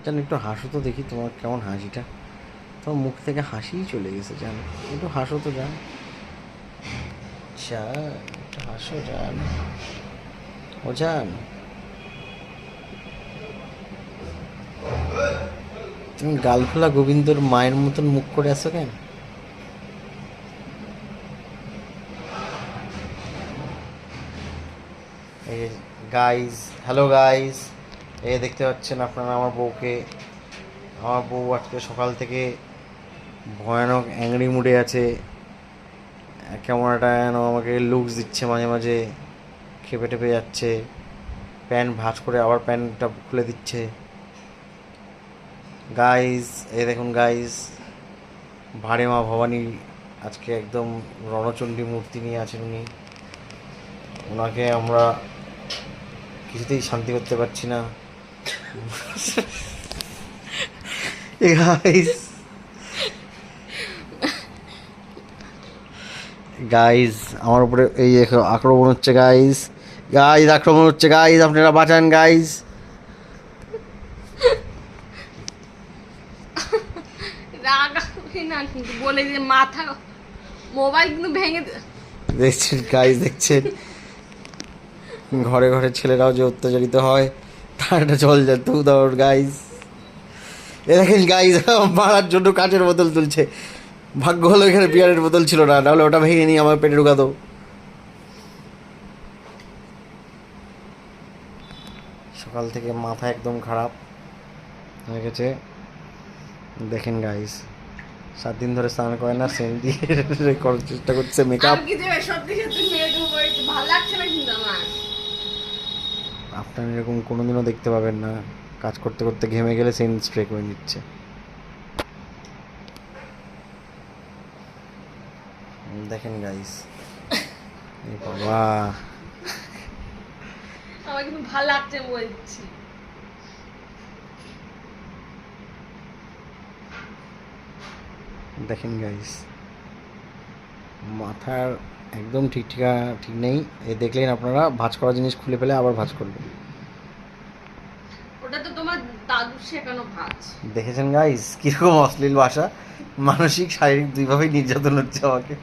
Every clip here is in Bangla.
জান একটু হাসো তো দেখি তোমার কেমন হাসিটা। তোমার মুখ থেকে হাসিই চলে গেছে জান। একটু হাসো তো জান। জান একটু হাসো জান। ও জান, তুমি গালফোলা গোবিন্দর মায়ের মতন মুখ করে আছো কেন? এই গাইজ, হ্যালো গাইজ, এই দেখতে পাচ্ছেন আপনারা আমার বউকে। আমার বউ আজকে সকাল থেকে ভয়ানক অ্যাংরি মুডে আছে। কেমন একটা যেন আমাকে লুকস দিচ্ছে মাঝে মাঝে, খেপে টেপে যাচ্ছে, প্যান্ট ভাঁজ করে আবার প্যান্টটা খুলে দিচ্ছে। গাইজ এই দেখুন গাইজ, ভাড়ে মা ভবানী আজকে একদম রণচণ্ডী মূর্তি নিয়ে আছেন উনি। ওনাকে আমরা কিছুতেই শান্তি করতে পারছি না। গাইজ, গাইজ আমার উপরে এই আক্রমণ হচ্ছে গাইজ। গাইজ আক্রমণ হচ্ছে গাইজ, আপনারা বাঁচান গাইজ। বলে যে মাথা মোবাইল কিন্তু ভেঙে দেখছেন গাইজ, দেখছেন ঘরে ঘরে ছেলেরাও যে অত্যাচারিত হয় তার একটা জল যাত উদাহরণ গাইজ। এ দেখেন গাইজ, মারার জন্য কাঁচের বোতল তুলছে। ভাগ্য হলো এখানে বিয়ারের বোতল ছিল না, নাহলে ওটা ভেঙে নিয়ে আমার পেটে ঢুকাতো। সকাল থেকে মাথা একদম খারাপ হয়ে গেছে। দেখেন গাইজ, 7 দিন ধরে স্নান করে না, সেন্ট দিয়ে করার চেষ্টা করছে মেকআপ। সত্যি সত্যি ভালো লাগছে না কিন্তু আমার। আপনার এরকম কোনোদিনও দেখতে পাবেন না, কাজ করতে করতে ঘেমে গেলে সেন্ট স্প্রে করে নিচ্ছে। দেখেন গাইস, এই বাবা, আমার কিন্তু ভালো লাগছে বলছি। দেখেন গাইস, মাথার একদম ঠিক নেই। এ দেখলেন আপনারা, ভাঁজ করা জিনিস খুলে ফেলে আবার ভাঁজ করবেন। ওটা তো তোমার দাদুর শেখানো ভাঁজ। দেখেছেন গাইস কিরকম অশ্লীল ভাষা, মানসিক শারীরিক দুইভাবেই নির্যাতন হচ্ছে আমাকে।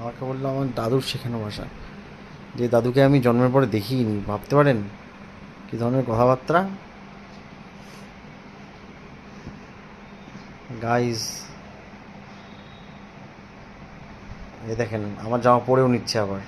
আমাকে বললো আমার দাদুর শেখানো ভাষা, যে দাদুকে আমি জন্মের পরে দেখিনি। ভাবতে পারেন কি ধরনের কথাবার্তা। গাইজ এই দেখেন আমার জামা পরেও নিচ্ছে আবার।